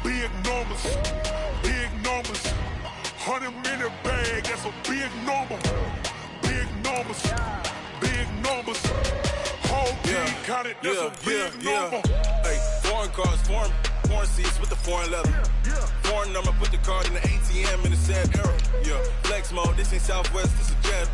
big numbers, big numbers. 100-minute bag, that's a big number. Big numbers, big numbers. Whole team counted, that's a big number. Hey, foreign cars, foreign seats with the foreign leather. Foreign number, put the card in the ATM in the sad era. Yeah, flex mode, this ain't Southwest, this is jet.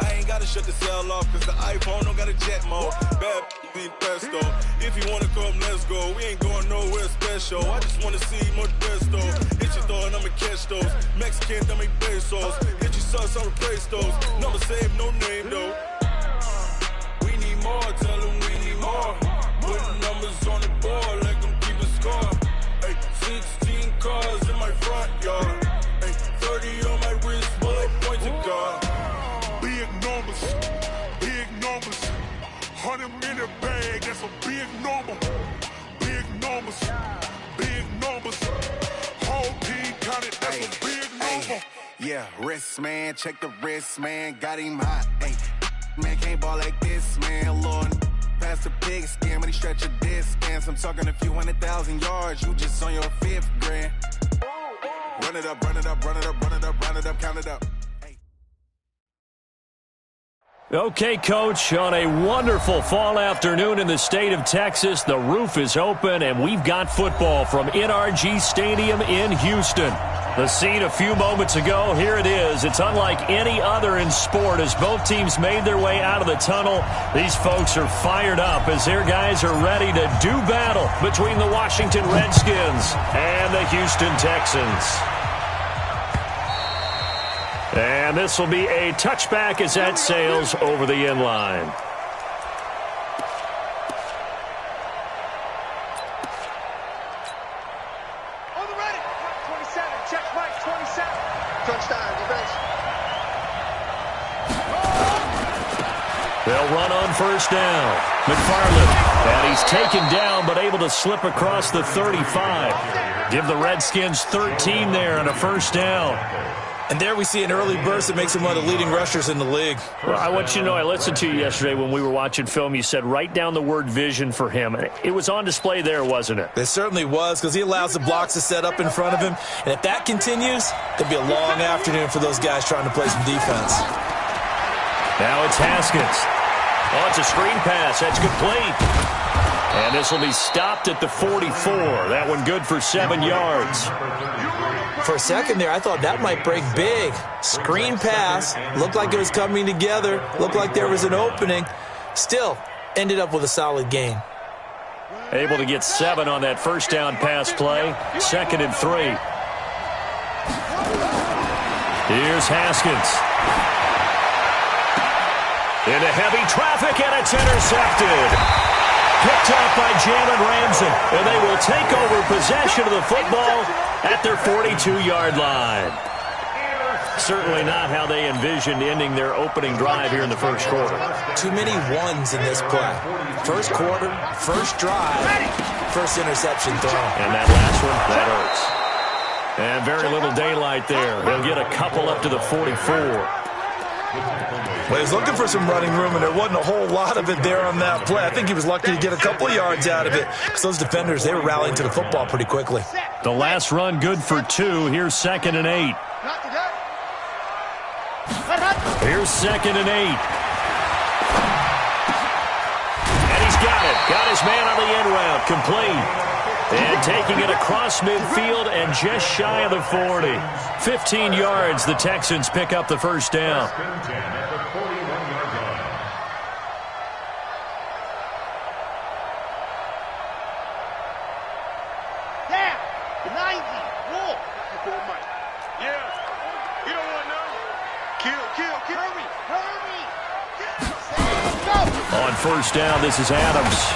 I ain't gotta shut the cell off, cause the iPhone don't got a jet mode. Bad be pesto. If you wanna come, let's go. We ain't going nowhere special. I just wanna see more desto. Hit your throw and I'ma catch those. Mexican, don't make pesos. Hit your sauce, I'ma praise those. Number save, no name though. We need more, tell them we need more. Putting numbers on the board, let them keep a score. Hey, 16 cars in my front yard. Hey, 30 on my wrist, bullet points to God. Big numbers, big numbers. 100-minute bag, that's a big number. Big numbers, big numbers. Whole team counted, that's a big number. Yeah, wrist man, check the wrist man, got him hot. Ay, man can't ball like this, man. Lord, past the pig skin, when he stretch a distance. I'm talking a few 100,000 yards, you just on your 5th grand. Run it up, run it up, run it up, run it up, run it up, count it up. Okay, Coach, on a wonderful fall afternoon in the state of Texas, the roof is open, and we've got football from NRG Stadium in Houston. The scene a few moments ago, here it is. It's unlike any other in sport as both teams made their way out of the tunnel. These folks are fired up as their guys are ready to do battle between the Washington Redskins and the Houston Texans. And this will be a touchback as that sails over the end line. On the ready. 27. Check Mike. 27. Touchdown. Defense. They'll run on first down. McFarland. And he's taken down but able to slip across the 35. Give the Redskins 13 there on a first down. And there we see an early burst that makes him one of the leading rushers in the league. Well, I want you to know, I listened to you yesterday when we were watching film. You said write down the word vision for him. It was on display there, wasn't it? It certainly was, because he allows the blocks to set up in front of him. And if that continues, it'll be a long afternoon for those guys trying to play some defense. Now it's Haskins. Oh, it's a screen pass. That's complete. And this will be stopped at the 44. That one good for 7 yards. For a second there, I thought that might break big. Screen pass. Looked like it was coming together. Looked like there was an opening. Still, ended up with a solid gain. Able to get 7 on that first down pass play. 2nd and 3. Here's Haskins. Into heavy traffic, and it's intercepted. Picked up by Jalen Ramsey, and they will take over possession of the football at their 42-yard line. Certainly not how they envisioned ending their opening drive here in the first quarter. Too many ones in this play. First quarter, first drive, first interception throw. And that last one, that hurts. And very little daylight there. He'll get a couple up to the 44. Well, he was looking for some running room, and there wasn't a whole lot of it there on that play. I think he was lucky to get a couple of yards out of it, because those defenders, they were rallying to the football pretty quickly. The last run good for 2. Here's 2nd and 8. Here's 2nd and 8. And he's got it. Got his man on the end route. Complete. And taking it across midfield and just shy of the 40. 15 yards, the Texans pick up the first down. Yeah, 90. Wolf. Yeah. You don't want to know. Kill. Hurry. On first down, this is Adams.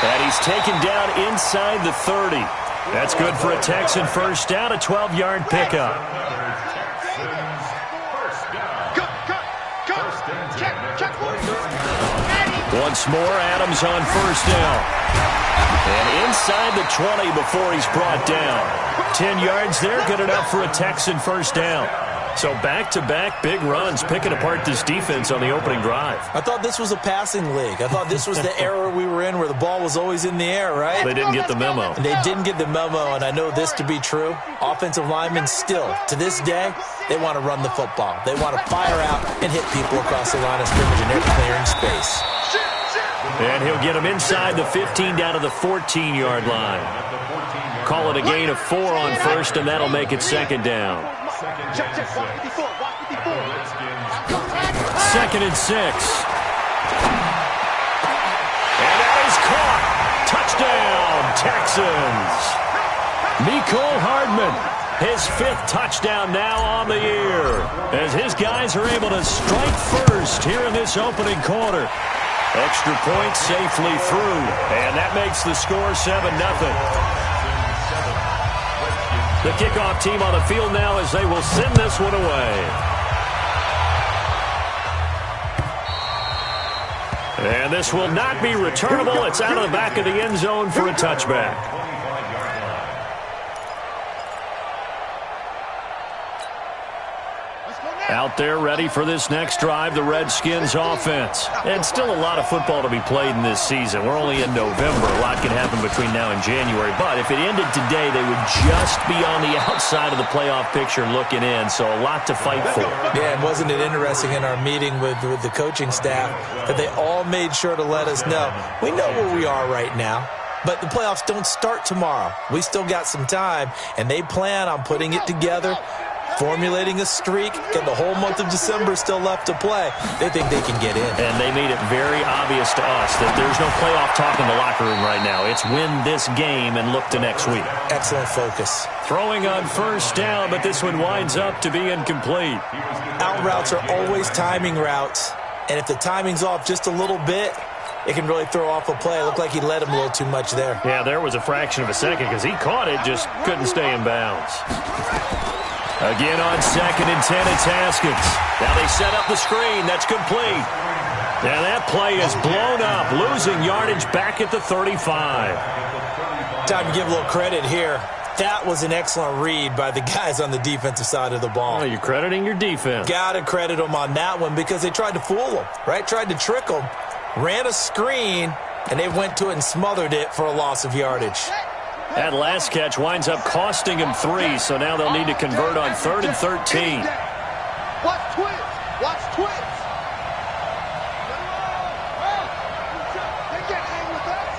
And he's taken down inside the 30. That's good for a Texan first down, a 12-yard pickup. Once more, Adams on first down. And inside the 20 before he's brought down. 10 yards there, good enough for a Texan first down. So back-to-back big runs picking apart this defense on the opening drive. I thought this was a passing league. I thought this was the era we were in where the ball was always in the air, right? They didn't get the memo. They didn't get the memo, and I know this to be true. Offensive linemen still, to this day, they want to run the football. They want to fire out and hit people across the line of scrimmage, and they're clearing space. And he'll get them inside the 15 down to the 14-yard line. Call it a gain of 4 on first, and that'll make it second down. Second and 6. And that is caught. Touchdown, Texans. Mecole Hardman, his 5th touchdown now on the year, as his guys are able to strike first here in this opening quarter. Extra point safely through, and that makes the score 7-0. The kickoff team on the field now as they will send this one away. And this will not be returnable. It's out of the back of the end zone for a touchback. Out there ready for this next drive, the Redskins offense. And still a lot of football to be played in this season. We're only in November. A lot can happen between now and January. But if it ended today, they would just be on the outside of the playoff picture looking in. So a lot to fight for. Yeah, and wasn't it interesting in our meeting with the coaching staff that they all made sure to let us know, we know where we are right now. But the playoffs don't start tomorrow. We still got some time, and they plan on putting it together, formulating a streak, and the whole month of December still left to play. They think they can get in. And they made it very obvious to us that there's no playoff talk in the locker room right now. It's win this game and look to next week. Excellent focus. Throwing on first down, but this one winds up to be incomplete. Out routes are always timing routes, and if the timing's off just a little bit, it can really throw off a play. It looked like he led him a little too much there. Yeah, there was a fraction of a second because he caught it, just couldn't stay in bounds. Again on 2nd and 10, it's Haskins. Now they set up the screen. That's complete. And that play is blown up, losing yardage back at the 35. Time to give a little credit here. That was an excellent read by the guys on the defensive side of the ball. Well, you're crediting your defense. Got to credit them on that one because they tried to fool them, right? Tried to trick them, ran a screen, and they went to it and smothered it for a loss of yardage. That last catch winds up costing him 3, so now they'll need to convert on 3rd and 13. Watch twins. Watch twins. They can't hang with us.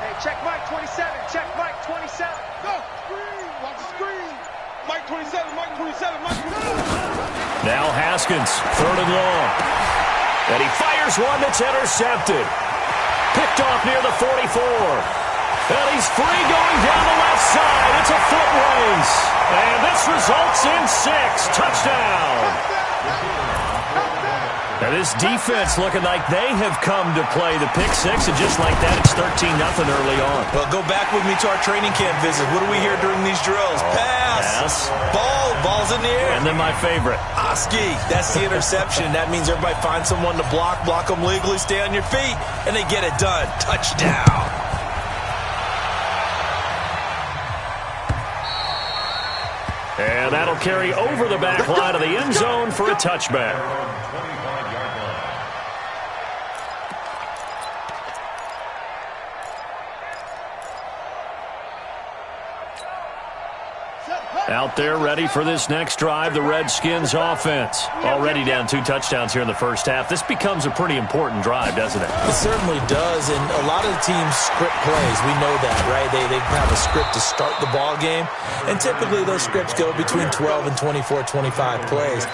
Hey, check Mike 27. Check Mike 27. Go. Screen. Watch the screen. Mike 27. Mike 27. Mike 27. Now Haskins, 3rd and long. And he fires one that's intercepted. Picked off near the 44. And he's free going down the left side. It's a foot race. And this results in 6. Touchdown. Now this defense looking like they have come to play the pick 6. And just like that, it's 13-0 early on. Well, go back with me to our training camp visit. What do we hear during these drills? Pass. Ball's in the air. And then my favorite. Oski. That's the interception. That means everybody finds someone to block them legally, stay on your feet, and they get it done. Touchdown. And that'll carry over the back line of the end zone for a touchback. Out there ready for this next drive, the Redskins offense. Already down 2 touchdowns here in the first half. This becomes a pretty important drive, doesn't it? It certainly does, and a lot of the teams script plays. We know that, right? They have a script to start the ball game, and typically those scripts go between 12 and 24, 25 plays.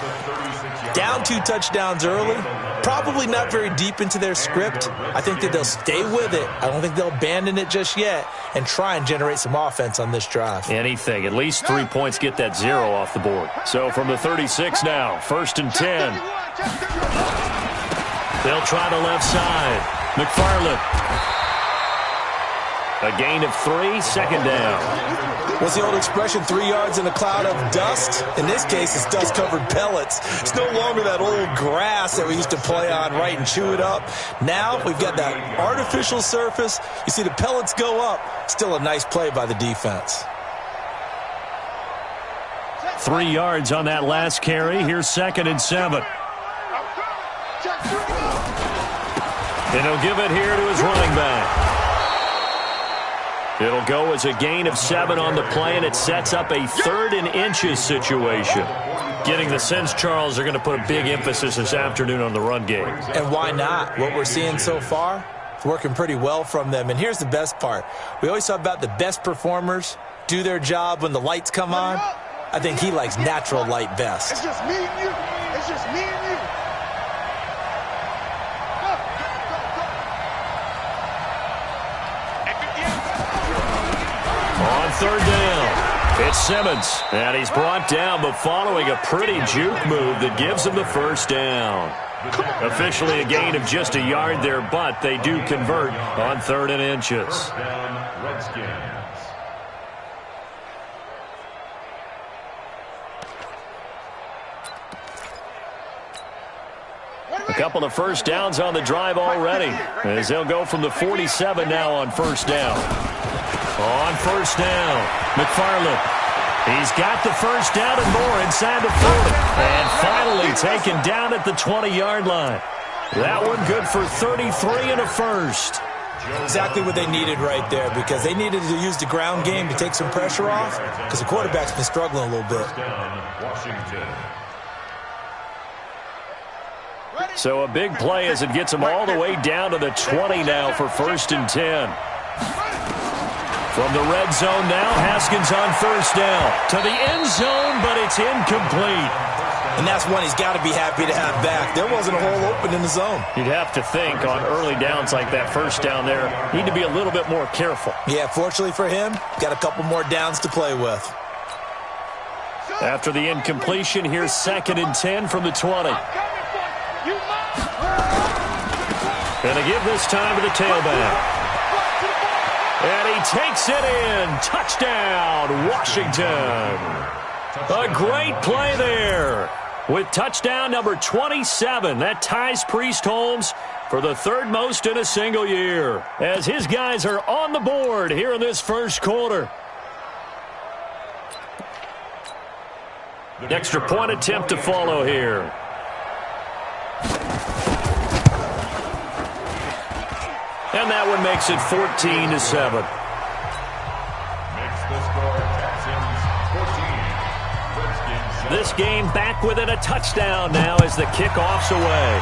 Down 2 touchdowns early, probably not very deep into their script. I think that they'll stay with it. I don't think they'll abandon it just yet and try and generate some offense on this drive. Anything. At least 3 points get that 0 off the board. So from the 36 now, 1st and 10. They'll try the left side. McFarland. A gain of 3, 2nd down. What's the old expression, 3 yards in a cloud of dust? In this case, it's dust-covered pellets. It's no longer that old grass that we used to play on, right, and chew it up. Now we've got that artificial surface. You see the pellets go up. Still a nice play by the defense. 3 yards on that last carry. Here's 2nd and 7. And he'll give it here to his running back. It'll go as a gain of 7 on the play, and it sets up a 3rd and inches situation. Getting the sense, Charles, they're going to put a big emphasis this afternoon on the run game. And why not? What we're seeing so far, it's working pretty well from them. And here's the best part. We always talk about the best performers do their job when the lights come on. I think he likes natural light best. It's just me and you. It's just me and you. On 3rd down, it's Simmons, and he's brought down, but following a pretty juke move that gives him the 1st down. Officially a gain of just a yard there, but they do convert on 3rd and inches. A couple of 1st downs on the drive already, as they'll go from the 47 now on 1st down. On 1st down, McFarland. He's got the 1st down and more inside the 40. And finally taken down at the 20-yard line. That one good for 33 and a 1st. Exactly what they needed right there, because they needed to use the ground game to take some pressure off, because the quarterback's been struggling a little bit. So a big play as it gets them all the way down to the 20 now for 1st and 10. From the red zone now, Haskins on 1st down. To the end zone, but it's incomplete. And that's one he's got to be happy to have back. There wasn't a hole open in the zone. You'd have to think on early downs like that 1st down there, need to be a little bit more careful. Yeah, fortunately for him, got a couple more downs to play with. After the incompletion, here's 2nd and 10 from the 20. Gonna give this time to the tailback. And he takes it in. Touchdown, Washington. A great play there. With touchdown number 27, that ties Priest Holmes for the 3rd most in a single year, as his guys are on the board here in this 1st quarter. Extra point attempt to follow here. And that one makes it 14-7. This game back within a touchdown now as the kickoff's away.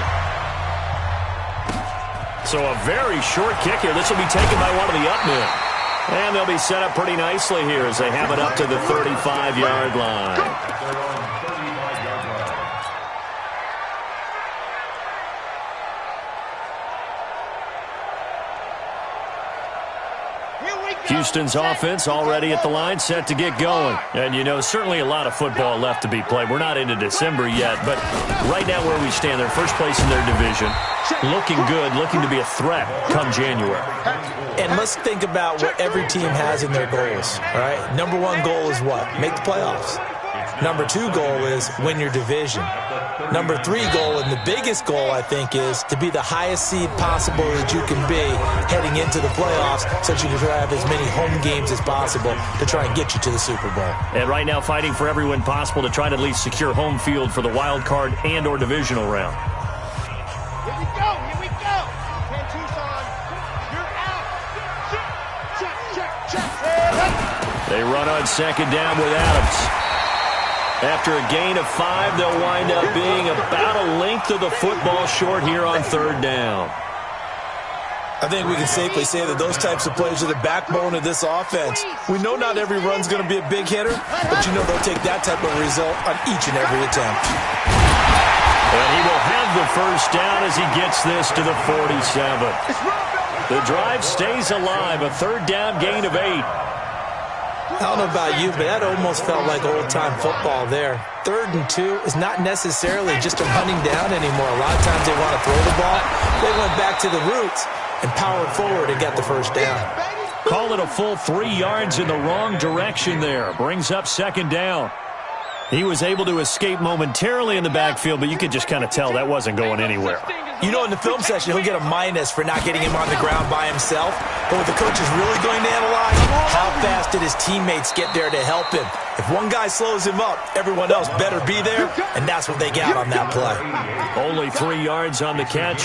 So a very short kick here. This will be taken by one of the up men. And they'll be set up pretty nicely here as they have it up to the 35-yard line. Houston's offense already at the line, set to get going. And, you know, certainly a lot of football left to be played. We're not into December yet, but right now where we stand, they're first place in their division. Looking good, looking to be a threat come January. And let's think about what every team has in their goals, all right? Number 1 goal is what? Make the playoffs. Number 2 goal is win your division. Number 3 goal, and the biggest goal, I think, is to be the highest seed possible that you can be heading into the playoffs so that you can have as many home games as possible to try and get you to the Super Bowl. And right now fighting for every win possible to try to at least secure home field for the wild card and or divisional round. Here we go. Here we go. Ken Tucson, you're out. Check. They run on 2nd down with Adams. After a gain of 5, they'll wind up being about a length of the football short here on 3rd down. I think we can safely say that those types of plays are the backbone of this offense. We know not every run's going to be a big hitter, but you know they'll take that type of result on each and every attempt. And he will have the 1st down as he gets this to the 47. The drive stays alive, a 3rd down gain of 8. I don't know about you, but that almost felt like old-time football there. 3rd and 2 is not necessarily just a running down anymore. A lot of times they want to throw the ball. They went back to the roots and powered forward and got the 1st down. Call it a full 3 yards in the wrong direction there. Brings up 2nd down. He was able to escape momentarily in the backfield, but you could just kind of tell that wasn't going anywhere. You know, in the film session, he'll get a minus for not getting him on the ground by himself. But what the coach is really going to analyze, how fast did his teammates get there to help him? If one guy slows him up, everyone else better be there, and that's what they got on that play. Only 3 yards on the catch.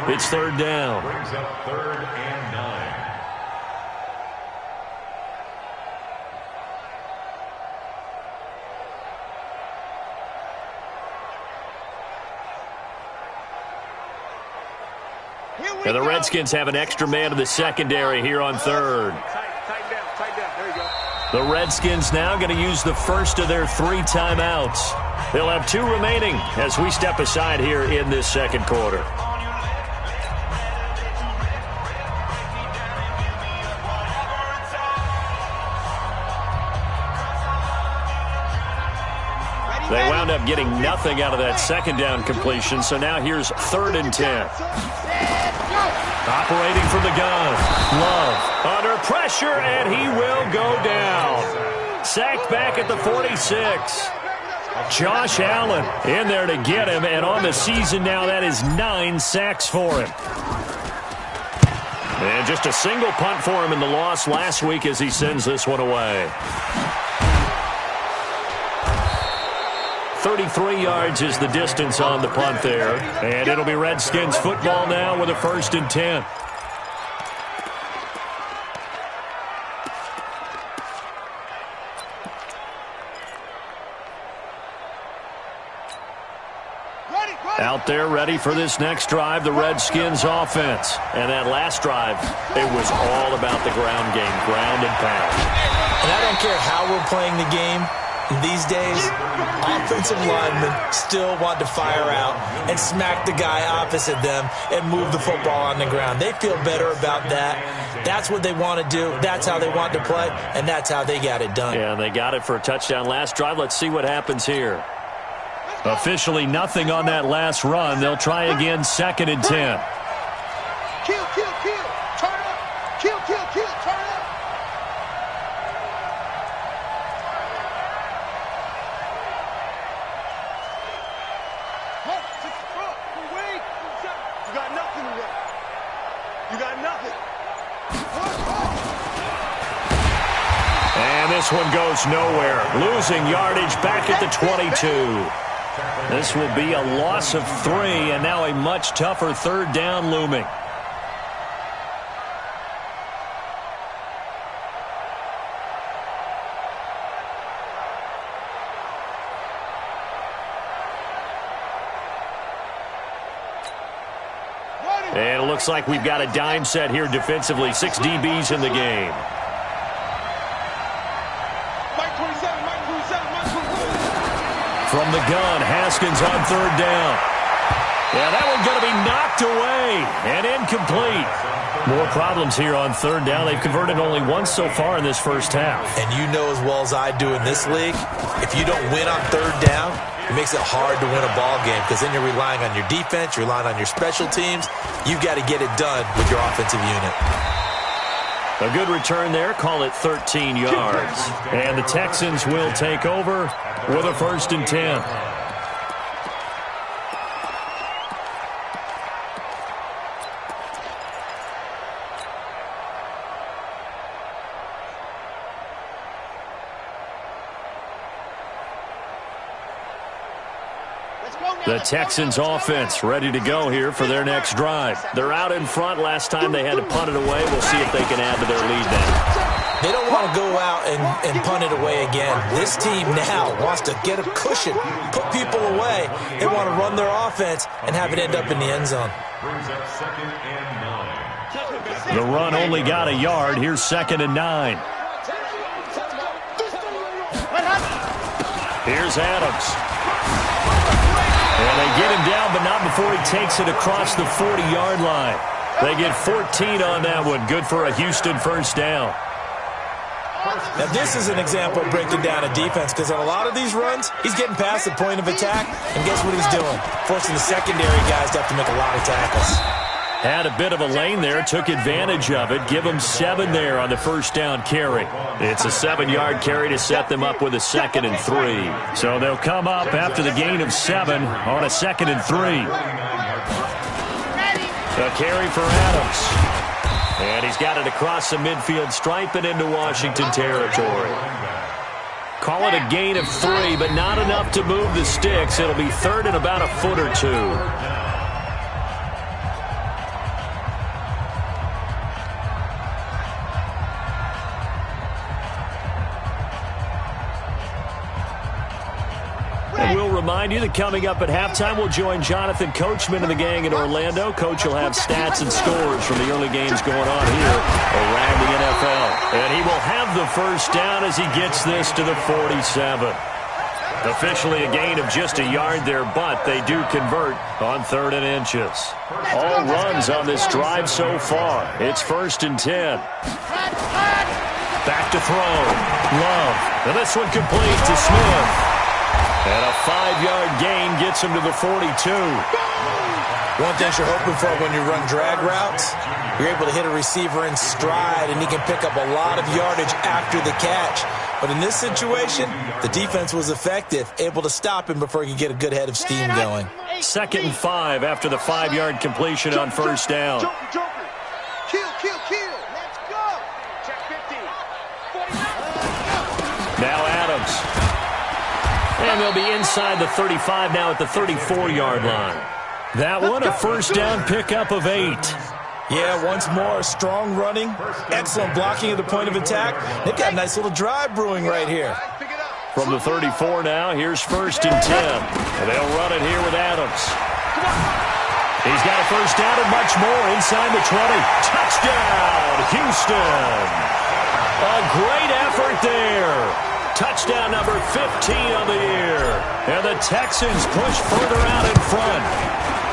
It's third down. Brings up 3rd and 9. And the Redskins have an extra man in the secondary here on third. Tighten down. There you go. The Redskins now going to use the first of their 3 timeouts. They'll have 2 remaining as we step aside here in this second quarter. They wound up getting nothing out of that second down completion, so now here's 3rd and 10. Operating from the gun. Love under pressure, and he will go down. Sacked back at the 46. Josh Allen in there to get him, and on the season now, that is 9 sacks for him. And just a single punt for him in the loss last week as he sends this one away. 33 yards is the distance on the punt there. And it'll be Redskins football now with a 1st and 10. Out there ready for this next drive, the Redskins offense. And that last drive, it was all about the ground game, ground and pound. And I don't care how we're playing the game. These days, offensive linemen still want to fire out and smack the guy opposite them and move the football on the ground. They feel better about that. That's what they want to do. That's how they want to play, and that's how they got it done. Yeah, and they got it for a touchdown last drive. Let's see what happens here. Officially nothing on that last run. They'll try again, 2nd and 10. Kill. Turn up. Kill. Turn up. You got nothing. And this one goes nowhere. Losing yardage back at the 22. This will be a loss of 3, and now a much tougher 3rd down looming. And it looks like we've got a dime set here defensively. 6 DBs in the game. From the gun, Haskins on 3rd down. Yeah, that one's going to be knocked away and incomplete. More problems here on 3rd down. They've converted only once so far in this first half. And you know as well as I do in this league, if you don't win on 3rd down, it makes it hard to win a ball game because then you're relying on your defense, you're relying on your special teams. You've got to get it done with your offensive unit. A good return there. Call it 13 yards. And the Texans will take over with a 1st and 10. The Texans offense ready to go here for their next drive. They're out in front. Last time they had to punt it away. We'll see if they can add to their lead now. They don't want to go out and punt it away again. This team now wants to get a cushion, put people away. They want to run their offense and have it end up in the end zone. The run only got a yard. Here's 2nd and 9. Here's Adams. And they get him down, but not before he takes it across the 40-yard line. They get 14 on that one. Good for a Houston 1st down. Now, this is an example of breaking down a defense because on a lot of these runs, he's getting past the point of attack, and guess what he's doing? Forcing the secondary guys to have to make a lot of tackles. Had a bit of a lane there, took advantage of it. Give them 7 there on the 1st down carry. It's a 7-yard carry to set them up with a 2nd and 3. So they'll come up after the gain of 7 on a 2nd and 3. A carry for Adams. And he's got it across the midfield stripe and into Washington territory. Call it a gain of 3, but not enough to move the sticks. It'll be third and about a foot or two. And we'll remind you that coming up at halftime, we'll join Jonathan Coachman and the gang in Orlando. Coach will have stats and scores from the early games going on here around the NFL. And he will have the first down as he gets this to the 47. Officially a gain of just a yard there, but they do convert on 3rd and inches. All runs on this drive so far. It's 1st and 10. Back to throw. Love. And this one complete to Smith. And a 5-yard gain gets him to the 42. One thing you're hoping for when you run drag routes, you're able to hit a receiver in stride, and he can pick up a lot of yardage after the catch. But in this situation, the defense was effective, able to stop him before he could get a good head of steam going. 2nd and 5 after the 5-yard completion on first down. Kill. Let's go. Check 50. 49. Now Adams. And they'll be inside the 35 now at the 34-yard line. That one, a first down pickup of 8. Yeah, once more, strong running, excellent blocking at the point of attack. They've got a nice little drive brewing right here. From the 34 now, here's 1st and 10. And they'll run it here with Adams. He's got a first down and much more inside the 20. Touchdown, Houston. A great effort there. Touchdown number 15 on the year. And the Texans push further out in front.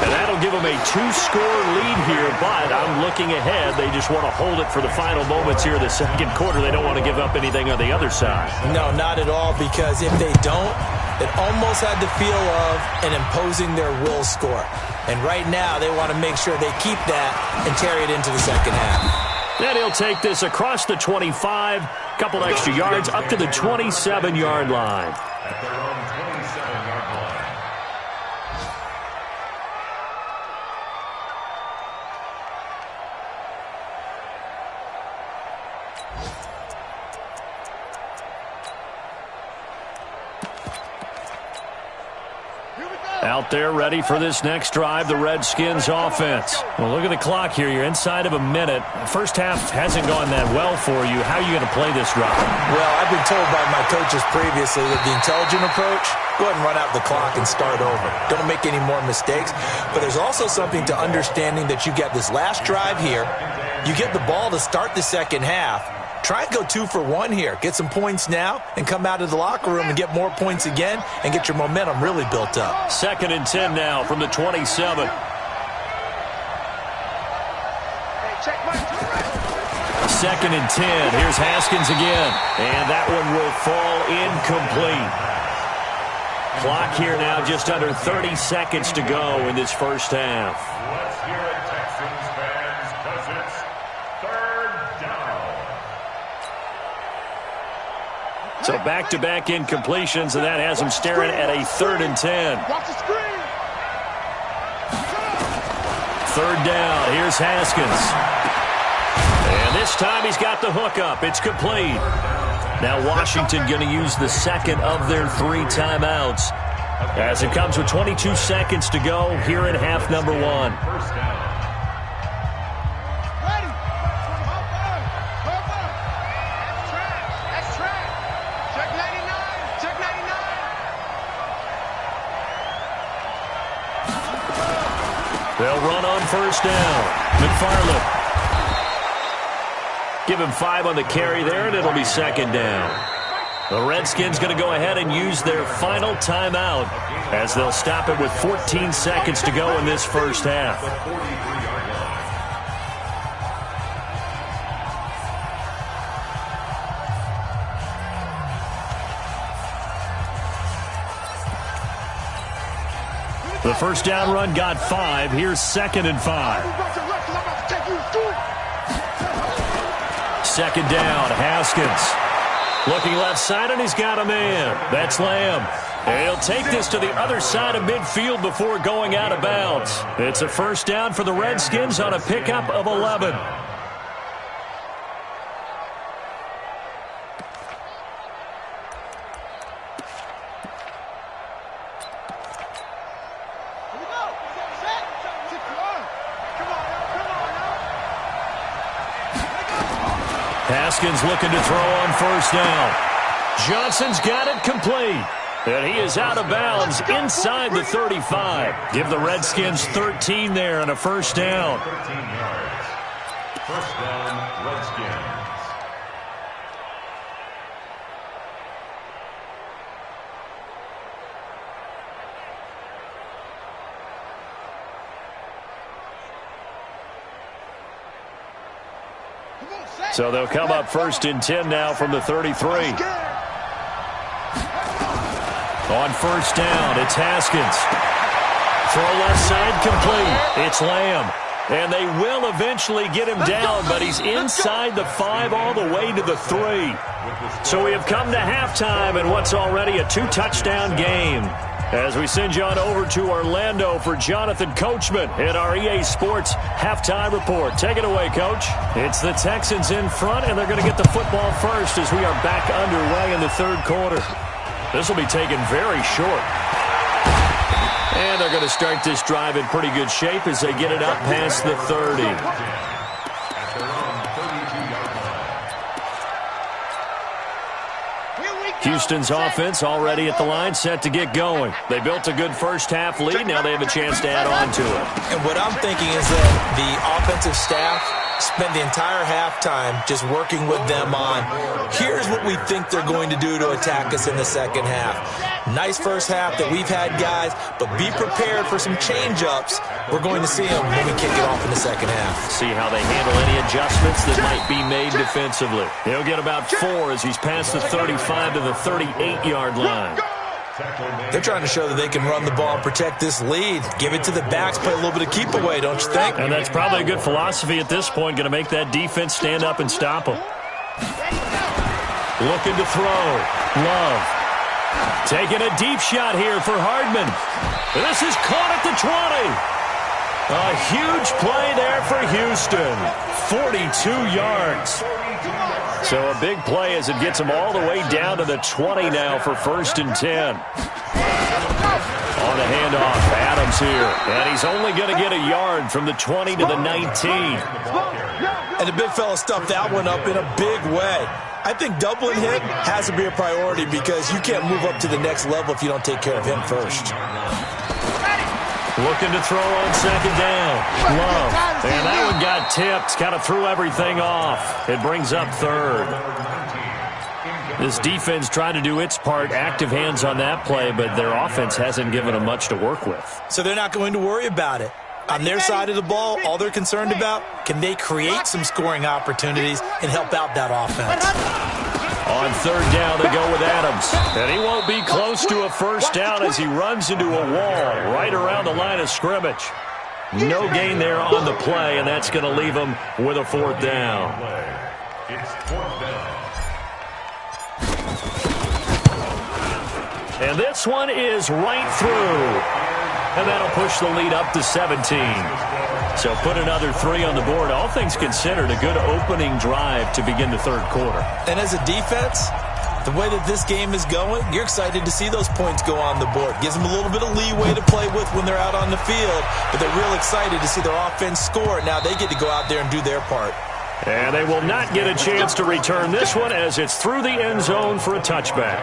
And that'll give them a 2-score lead here, but I'm looking ahead. They just want to hold it for the final moments here of the second quarter. They don't want to give up anything on the other side. No, not at all, because if they don't, it almost had the feel of an imposing their will score. And right now, they want to make sure they keep that and carry it into the second half. And he'll take this across the 25, couple extra yards up to the 27-yard line. At their own 27-yard line. Out there ready for this next drive, the Redskins offense. Well, look at the clock here. You're inside of a minute. First half hasn't gone that well for you. How are you going to play this drive? Well, I've been told by my coaches previously that the intelligent approach, go ahead and run out the clock and start over. Don't make any more mistakes. But there's also something to understanding that you get this last drive here. You get the ball to start the second half. Try and go 2 for 1 here. Get some points now and come out of the locker room and get more points again and get your momentum really built up. 2nd and 10 now from the 27. Second and 10. Here's Haskins again. And that one will fall incomplete. Clock here now just under 30 seconds to go in this first half. Let's hear it, Texans fans, because it's 3rd down. So back-to-back incompletions, and that has them staring at a 3rd and 10. Watch the screen. 3rd down. Here's Haskins. And this time he's got the hook up. It's complete. Now Washington going to use the second of their 3 timeouts as it comes with 22 seconds to go here in half number 1. First down. They'll run on first down. McFarland. Give him 5 on the carry there, and it'll be 2nd down. The Redskins going to go ahead and use their final timeout as they'll stop it with 14 seconds to go in this first half. The first down run got 5. Here's 2nd and 5. 2nd down, Haskins. Looking left side, and he's got a man. That's Lamb. And he'll take this to the other side of midfield before going out of bounds. It's a first down for the Redskins on a pickup of 11. Haskins looking to throw on first down. Johnson's got it complete. And he is out of bounds inside the 35. Give the Redskins 13 there and a first down. 13 yards. First down, Redskins. So they'll come up first and 10 now from the 33. On first down, it's Haskins. Throw left side complete. It's Lamb. And they will eventually get him down, but he's inside the 5 all the way to the 3. So we have come to halftime in what's already a 2-touchdown game. As we send you on over to Orlando for Jonathan Coachman in our EA Sports Halftime Report. Take it away, Coach. It's the Texans in front, and they're going to get the football first as we are back underway in the third quarter. This will be taken very short. And they're going to start this drive in pretty good shape as they get it up past the 30. Houston's offense already at the line, set to get going. They built a good first-half lead. Now they have a chance to add on to it. And what I'm thinking is that the offensive staff spent the entire halftime just working with them on, here's what we think they're going to do to attack us in the second half. Nice first half that we've had, guys, but be prepared for some change-ups. We're going to see them when we kick it off in the second half. See how they handle any adjustments that might be made defensively. He'll get about 4 as he's past the 35 to the 38-yard line. They're trying to show that they can run the ball and protect this lead. Give it to the backs, play a little bit of keep away, don't you think? And that's probably a good philosophy at this point, going to make that defense stand up and stop them. Looking to throw. Love. Taking a deep shot here for Hardman. This is caught at the 20. A huge play there for Houston. 42 yards. So a big play as it gets them all the way down to the 20 now for first and 10. On the handoff, Adams here. And he's only going to get a yard from the 20 to the 19. And the big fella stuffed that one up in a big way. I think doubling him has to be a priority because you can't move up to the next level if you don't take care of him first. Looking to throw on second down. Love. And that one got tipped. Kind of threw everything off. It brings up third. This defense tried to do its part. Active hands on that play, but their offense hasn't given them much to work with. So they're not going to worry about it. On their side of the ball, all they're concerned about, can they create some scoring opportunities and help out that offense? On third down, they go with Adams. And he won't be close to a first down as he runs into a wall right around the line of scrimmage. No gain there on the play, and that's going to leave him with a fourth down. It's fourth down. And this one is right through. And that'll push the lead up to 17. So put another 3 on the board. All things considered, a good opening drive to begin the third quarter. And as a defense, the way that this game is going, you're excited to see those points go on the board. Gives them a little bit of leeway to play with when they're out on the field. But they're real excited to see their offense score. Now they get to go out there and do their part. And they will not get a chance to return this one as it's through the end zone for a touchback.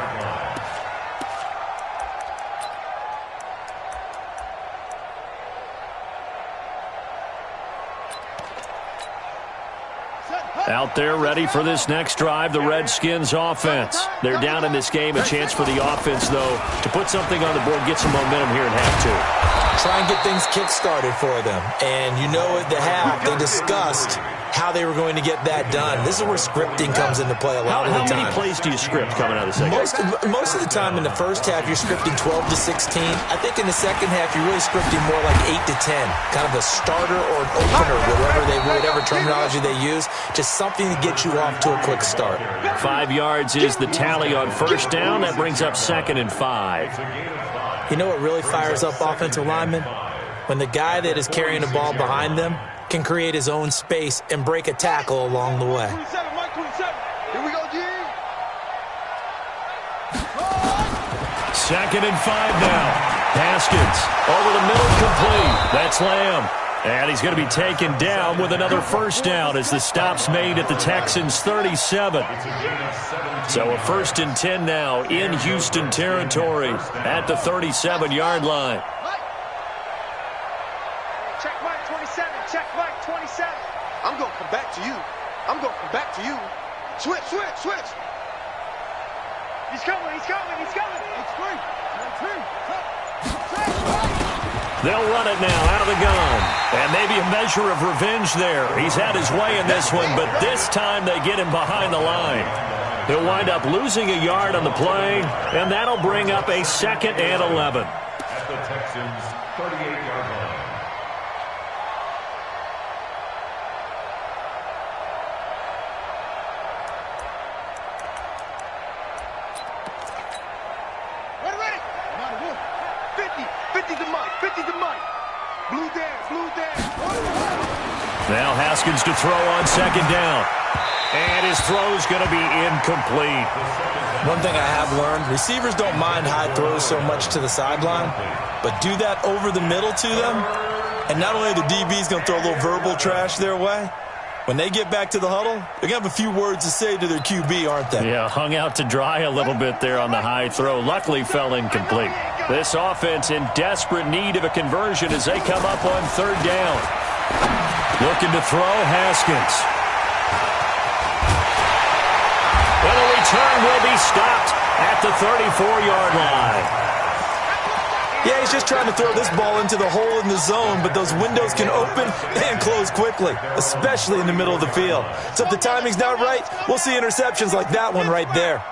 Out there ready for this next drive, the Redskins offense. They're down in this game. A chance for the offense, though, to put something on the board, get some momentum here at half two. Try and get things kick-started for them. And you know at the half, they discussed how they were going to get that done. This is where scripting comes into play a lot of the time. How many plays do you script coming out of the second? Most of the time in the first half, you're scripting 12 to 16. I think in the second half, you're really scripting more like 8 to 10. Kind of a starter or an opener, whatever terminology they use. Just something to get you off to a quick start. 5 yards is the tally on first down. That brings up 2nd and 5. You know what really fires up offensive linemen? When the guy that is carrying the ball behind them can create his own space and break a tackle along the way. Here we go, G. 2nd and 5 now. Haskins over the middle, complete. That's Lamb. And he's going to be taken down with another first down as the stop's made at the Texans' 37. So a 1st and 10 now in Houston territory at the 37-yard line. Check Mike 27. Check Mike 27. I'm going to come back to you. I'm going to come back to you. Switch, switch, switch. He's coming, he's coming, he's coming. It's free. They'll run it now out of the gun. And maybe a measure of revenge there. He's had his way in this one, but this time they get him behind the line. He'll wind up losing a yard on the play, and that'll bring up a 2nd and 11. At the Texans' 38-yard line. Ready? 50 to Mike, 50 to Mike. Blue dance, blue dance. Now Haskins to throw on 2nd down. And his throw's going to be incomplete. One thing I have learned, receivers don't mind high throws so much to the sideline, but do that over the middle to them, and not only are the DBs going to throw a little verbal trash their way, when they get back to the huddle, they're going to have a few words to say to their QB, aren't they? Yeah, hung out to dry a little bit there on the high throw. Luckily fell incomplete. This offense in desperate need of a conversion as they come up on 3rd down. Looking to throw, Haskins. Well, the return will be stopped at the 34-yard line. Yeah, he's just trying to throw this ball into the hole in the zone, but those windows can open and close quickly, especially in the middle of the field. So if the timing's not right, we'll see interceptions like that one right there.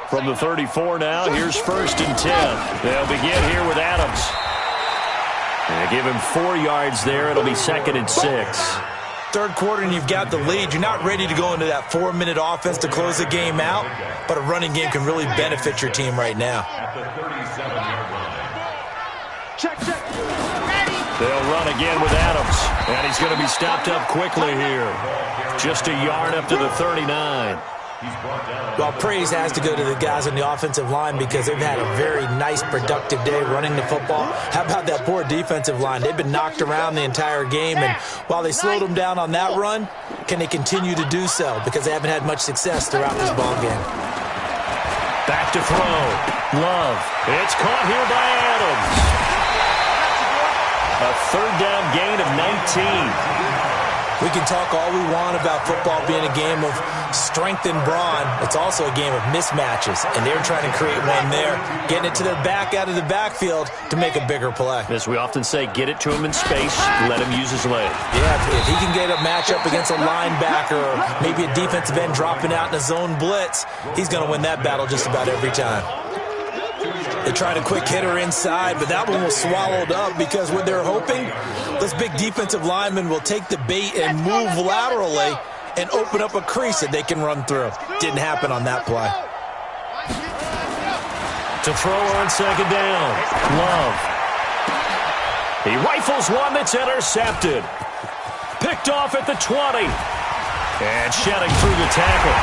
From the 34 now, here's 1st and 10. They'll begin here with Adams. They give him 4 yards there. It'll be 2nd and 6. Third quarter and you've got the lead. You're not ready to go into that 4-minute offense to close the game out, but a running game can really benefit your team right now. At the 37-yard line. Check. They'll run again with Adams, and he's going to be stopped up quickly here. Just a yard up to the 39. Well, praise has to go to the guys on the offensive line because they've had a very nice, productive day running the football. How about that poor defensive line? They've been knocked around the entire game, and while they slowed them down on that run, can they continue to do so? Because they haven't had much success throughout this ball game. Back to throw. Love. It's caught here by Adams. A 3rd down gain of 19. We can talk all we want about football being a game of strength and brawn. It's also a game of mismatches, and they're trying to create one there, getting it to their back out of the backfield to make a bigger play. As we often say, get it to him in space, let him use his leg. Yeah, if he can get a matchup against a linebacker or maybe a defensive end dropping out in a zone blitz, he's going to win that battle just about every time. They tried a quick hitter inside, but that one was swallowed up because what they're hoping, those big defensive linemen will take the bait and move laterally and open up a crease that they can run through. Didn't happen on that play. To throw on 2nd down, Love. He rifles one that's intercepted. Picked off at the 20. And shedding through the tackle.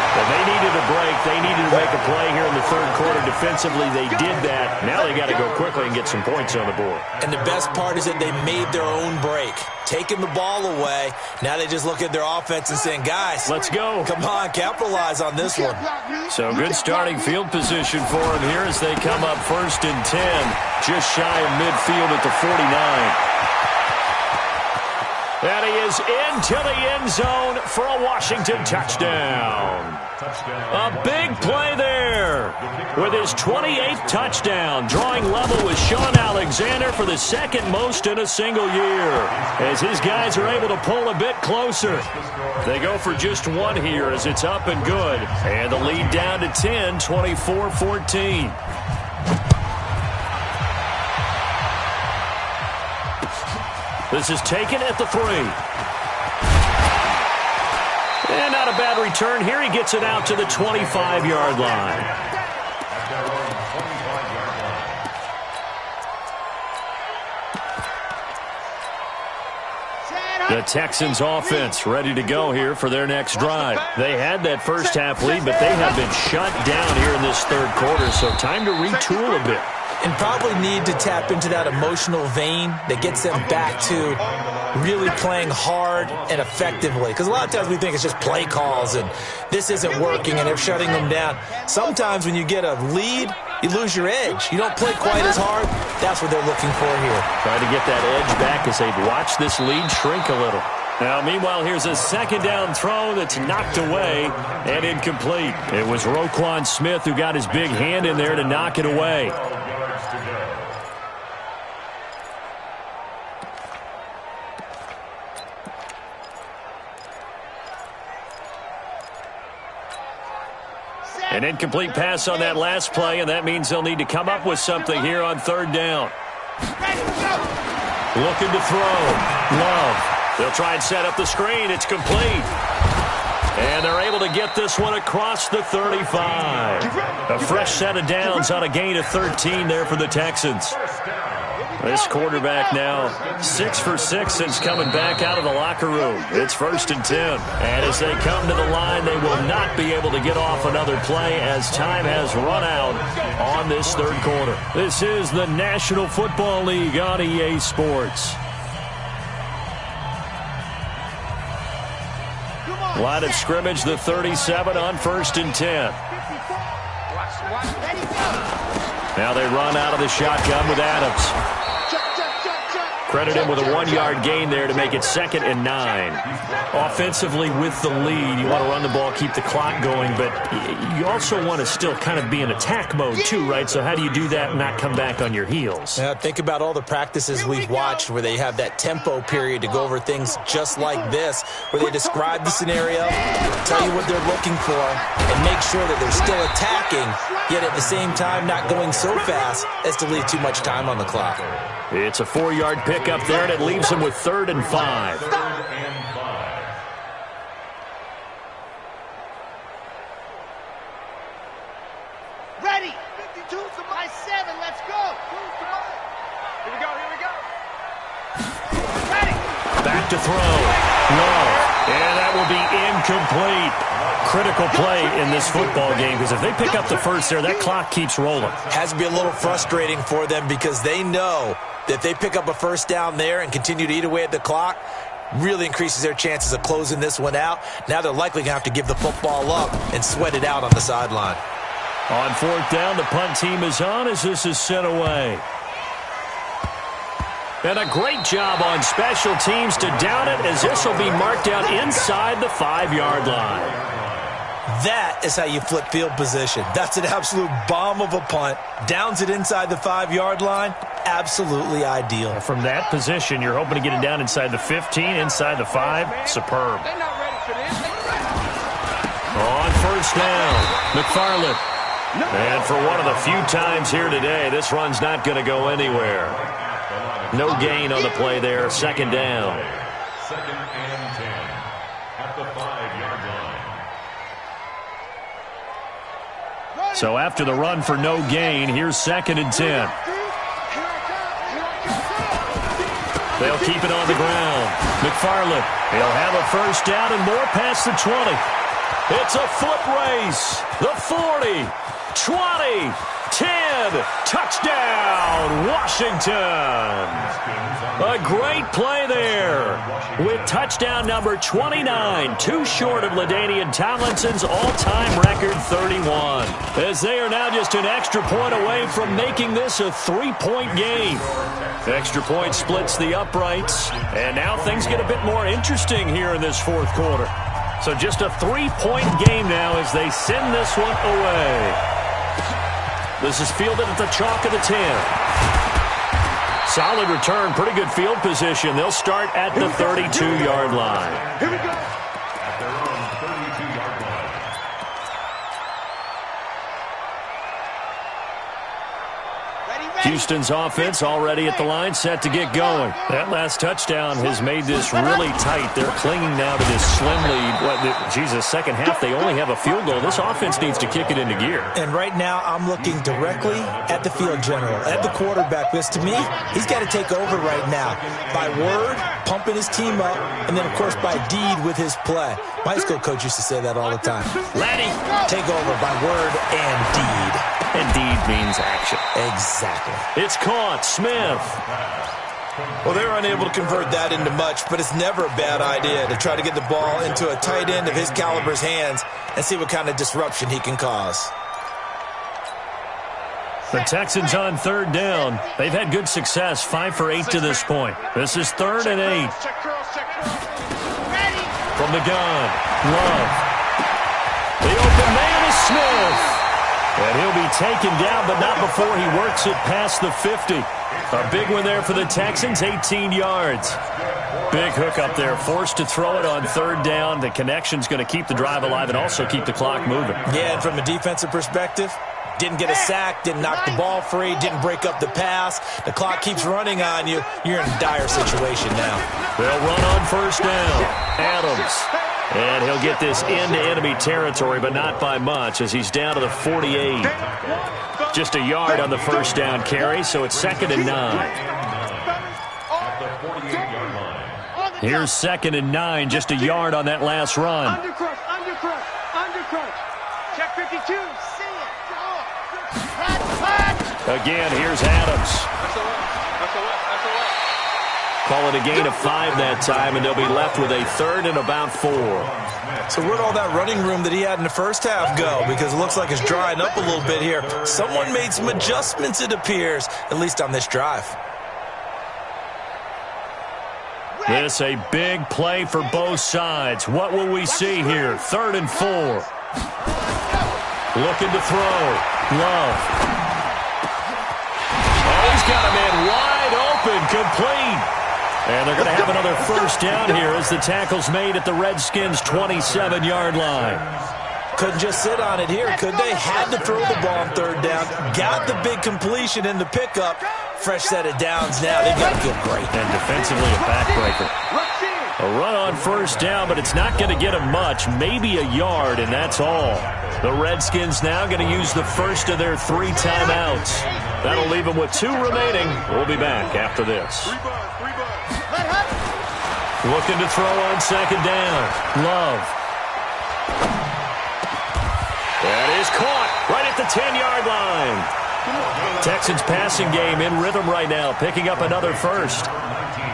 But they needed a break. They needed to make a play here in the 3rd quarter. Defensively, they did that. Now they got to go quickly and get some points on the board. And the best part is that they made their own break. Taking the ball away. Now they just look at their offense and saying, guys, let's go. Come on, capitalize on this one. So good starting field position for them here as they come up 1st and 10. Just shy of midfield at the 49. And he goes into the end zone for a Washington touchdown. A big play there with his 28th touchdown, drawing level with Sean Alexander for the second most in a single year, as his guys are able to pull a bit closer. They go for just one here as it's up and good, and the lead down to 10, 24-14. This is taken at the 3. And not a bad return here. He gets it out to the 25-yard line. The Texans offense ready to go here for their next drive. They had that first half lead, but they have been shut down here in this third quarter, so time to retool a bit. And probably need to tap into that emotional vein that gets them back to really playing hard and effectively. Because a lot of times we think it's just play calls and this isn't working and they're shutting them down. Sometimes when you get a lead, you lose your edge. You don't play quite as hard. That's what they're looking for here. Trying to get that edge back as they watch this lead shrink a little. Now, meanwhile, here's a second down throw that's knocked away and incomplete. It was Roquan Smith who got his big hand in there to knock it away. An incomplete pass on that last play, and that means they'll need to come up with something here on third down. Looking to throw. Love. They'll try and set up the screen. It's complete. And they're able to get this one across the 35. A fresh set of downs on a gain of 13 there for the Texans. This quarterback now 6 for 6 since coming back out of the locker room. It's 1st and 10. And as they come to the line, they will not be able to get off another play as time has run out on this third quarter. This is the National Football League on EA Sports. Line of scrimmage, the 37 on 1st and 10. Now they run out of the shotgun with Adams. Credit him with a 1-yard gain there to make it 2nd and 9. Offensively with the lead, you want to run the ball, keep the clock going, but you also want to still kind of be in attack mode too, right? So how do you do that and not come back on your heels? Yeah, think about all the practices we've watched where they have that tempo period to go over things just like this, where they describe the scenario, tell you what they're looking for, and make sure that they're still attacking, yet at the same time not going so fast as to leave too much time on the clock. It's a 4-yard pickup there, and it leaves them with 3rd and 5. Ready. 52 to my 7. Let's go. Here we go. Ready. Back to throw. Low. And that will be incomplete. Critical play in this football game, because if they pick up the first there, that clock keeps rolling. Has to be a little frustrating for them because they know that if they pick up a first down there and continue to eat away at the clock, really increases their chances of closing this one out. Now they're likely going to have to give the football up and sweat it out on the sideline. On 4th down, the punt team is on as this is sent away. And a great job on special teams to down it, as this will be marked out inside the 5-yard line. That is how you flip field position. That's an absolute bomb of a punt. Downs it inside the 5-yard line. Absolutely ideal. From that position, you're hoping to get it down inside the 15, inside the 5. Superb. On 1st down, McFarland. And for one of the few times here today, this run's not going to go anywhere. No gain on the play there. 2nd down. 2nd and 10 at the 5-yard line. So after the run for no gain, here's 2nd and 10. They'll keep it on the ground. McFarland, he'll have a first down and more past the 20. It's a foot race. The 40, 20, 10, touchdown, Washington. A great play there with touchdown number 29, too short of LaDainian Tomlinson's all-time record 31. As they are now just an extra point away from making this a 3-point game. Extra point splits the uprights, and now things get a bit more interesting here in this fourth quarter. So just a 3-point game now as they send this one away. This is fielded at the chalk of the 10. Solid return, pretty good field position. They'll start at the 32-yard line. Here we go. At their own 32-yard line. Houston's offense already at the line, set to get going. That last touchdown has made this really tight. They're clinging now to this slim lead. Second half, they only have a field goal. This offense needs to kick it into gear. And right now, I'm looking directly at the field general, at the quarterback. Because to me, he's got to take over right now. By word, pumping his team up, and then, of course, by deed with his play. My high school coach used to say that all the time. Laddie, take over by word and deed. And deed means action. Exactly. It's caught. Smith. Well, they were unable to convert that into much, but it's never a bad idea to try to get the ball into a tight end of his caliber's hands and see what kind of disruption he can cause. The Texans on third down. They've had good success, 5 for 8 to this point. This is 3rd and 8. From the gun, Love. The open man is Smith. And he'll be taken down, but not before he works it past the 50. A big one there for the Texans, 18 yards. Big hook up there, forced to throw it on third down. The connection's going to keep the drive alive and also keep the clock moving. Yeah, and from a defensive perspective, didn't get a sack, didn't knock the ball free, didn't break up the pass. The clock keeps running on you. You're in a dire situation now. They'll run on first down. Adams. And he'll get this into enemy territory, but not by much as he's down to the 48. Just a yard on the first down carry, so it's 2nd and 9. Here's 2nd and 9, just a yard on that last run. Undercrush. Check 52. See it. Again, here's Adams. Call it a gain of 5 that time, and they'll be left with a 3rd and about 4. So where'd all that running room that he had in the first half go? Because it looks like it's drying up a little bit here. Someone made some adjustments, it appears, at least on this drive. This a big play for both sides. What will we see here? 3rd and 4. Looking to throw. Love. Oh, he's got a man wide open, complete. And they're going to have another first down here as the tackle's made at the Redskins' 27-yard line. Couldn't just sit on it here, could they? Had to throw the ball on third down. Got the big completion in the pickup. Fresh set of downs now. They've got to feel great. And defensively a backbreaker. A run on first down, but it's not going to get him much. Maybe a yard, and that's all. The Redskins now going to use the first of their 3 timeouts. That'll leave them with 2 remaining. We'll be back after this. Looking to throw on second down. Love. That is caught right at the 10-yard line. Texans passing game in rhythm right now, picking up another first.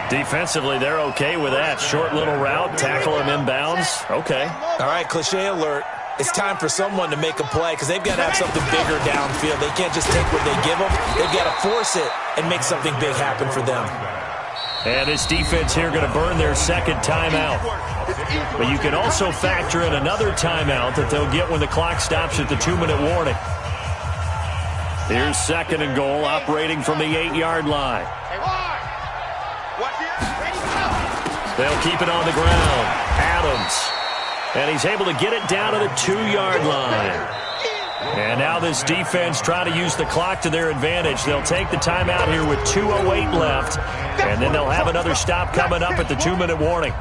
Defensively, they're okay with that. Short little route, tackle him inbounds. Okay. All right, cliche alert. It's time for someone to make a play because they've got to have something bigger downfield. They can't just take what they give them. They've got to force it and make something big happen for them. And this defense here going to burn their 2nd timeout. But you can also factor in another timeout that they'll get when the clock stops at the 2-minute warning. Here's 2nd and goal, operating from the 8-yard line. They'll keep it on the ground. Adams. And he's able to get it down to the 2-yard line. And now this defense trying to use the clock to their advantage. They'll take the timeout here with 2:08 left. And then they'll have another stop coming up at the 2-minute warning.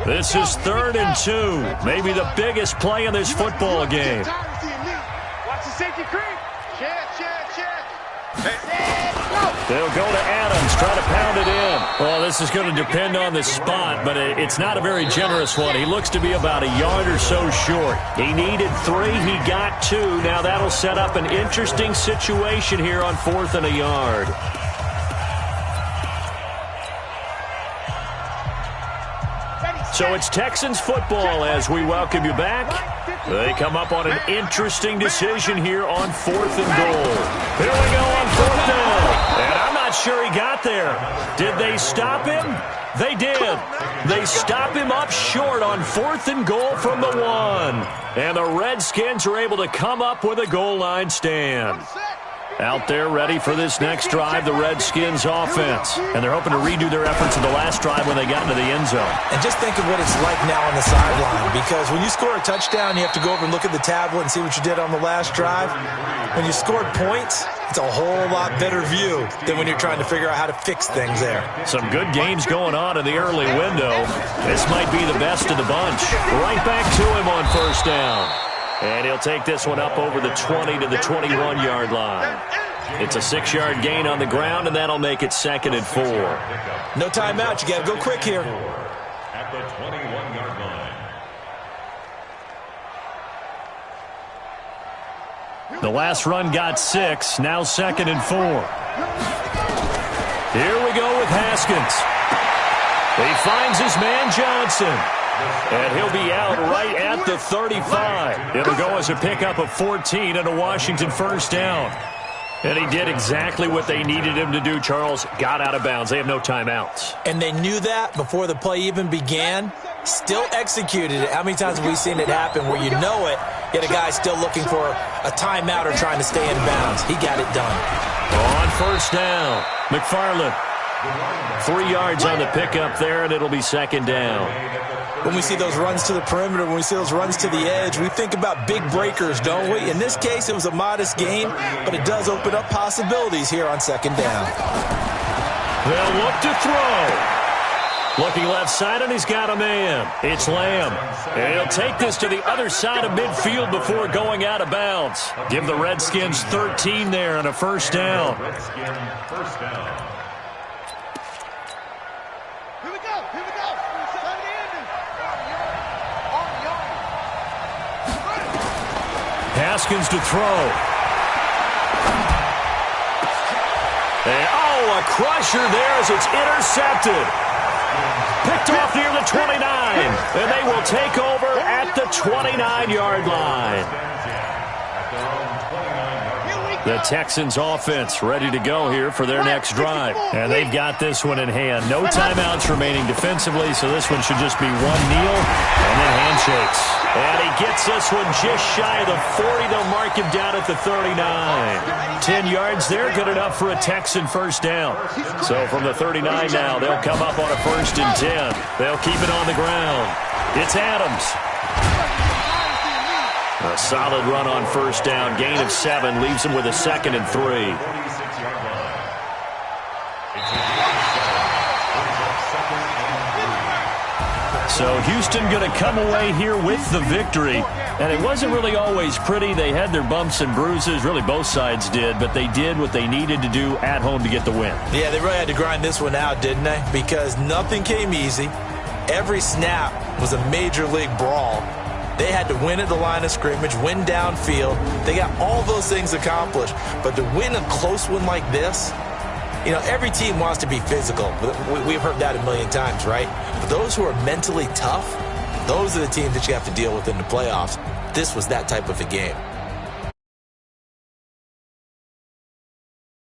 This is 3rd and 2. Maybe the biggest play in this football game. Watch the safety creep. Check. They'll go to Adams, try to pound it in. Well, this is going to depend on the spot, but it's not a very generous one. He looks to be about a yard or so short. He needed 3. He got 2. Now that'll set up an interesting situation here on 4th and a yard. So it's Texans football as we welcome you back. They come up on an interesting decision here on 4th and goal. Here we go on 4th down. And I'm not sure he got there. Did they stop him? They did. They stop him up short on 4th and goal from the 1. And the Redskins are able to come up with a goal line stand. Out there ready for this next drive, the Redskins offense. And they're hoping to redo their efforts in the last drive when they got into the end zone. And just think of what it's like now on the sideline, because when you score a touchdown, you have to go over and look at the tablet and see what you did on the last drive. When you scored points, it's a whole lot better view than when you're trying to figure out how to fix things there. Some good games going on in the early window. This might be the best of the bunch. Right back to him on 1st down. And he'll take this one up over the 20 to the 21-yard line. It's a 6-yard gain on the ground, and that'll make it 2nd and 4. No timeout. You got to go quick here. At the 21-yard line. The last run got 6. Now 2nd and 4. Here we go with Haskins. He finds his man Johnson. And he'll be out right at the 35. It'll go as a pickup of 14 and a Washington 1st down. And he did exactly what they needed him to do, Charles. Got out of bounds. They have no timeouts. And they knew that before the play even began. Still executed it. How many times have we seen it happen where you know it, yet a guy still looking for a timeout or trying to stay in bounds? He got it done. On 1st down, McFarland. 3 yards on the pickup there, and it'll be 2nd down. When we see those runs to the perimeter, when we see those runs to the edge, we think about big breakers, don't we? In this case, it was a modest gain, but it does open up possibilities here on 2nd down. They'll look to throw. Looking left side, and he's got a man. It's Lamb. And he'll take this to the other side of midfield before going out of bounds. Give the Redskins 13 there and a 1st down. Haskins to throw. And, a crusher there as it's intercepted. Picked off near the 29. And they will take over at the 29-yard line. The Texans offense ready to go here for their next drive. And they've got this one in hand. No timeouts remaining defensively, so this one should just be one kneel and then handshakes. And he gets this one just shy of the 40. They'll mark him down at the 39. 10 yards there, good enough for a Texan 1st down. So from the 39 now, they'll come up on a 1st and 10. They'll keep it on the ground. It's Adams. A solid run on 1st down. Gain of 7 leaves him with a 2nd and 3. So Houston going to come away here with the victory. And it wasn't really always pretty. They had their bumps and bruises. Really, both sides did. But they did what they needed to do at home to get the win. Yeah, they really had to grind this one out, didn't they? Because nothing came easy. Every snap was a major league brawl. They had to win at the line of scrimmage, win downfield. They got all those things accomplished. But to win a close one like this, you know, every team wants to be physical. We've heard that a million times, right? But those who are mentally tough, those are the teams that you have to deal with in the playoffs. This was that type of a game.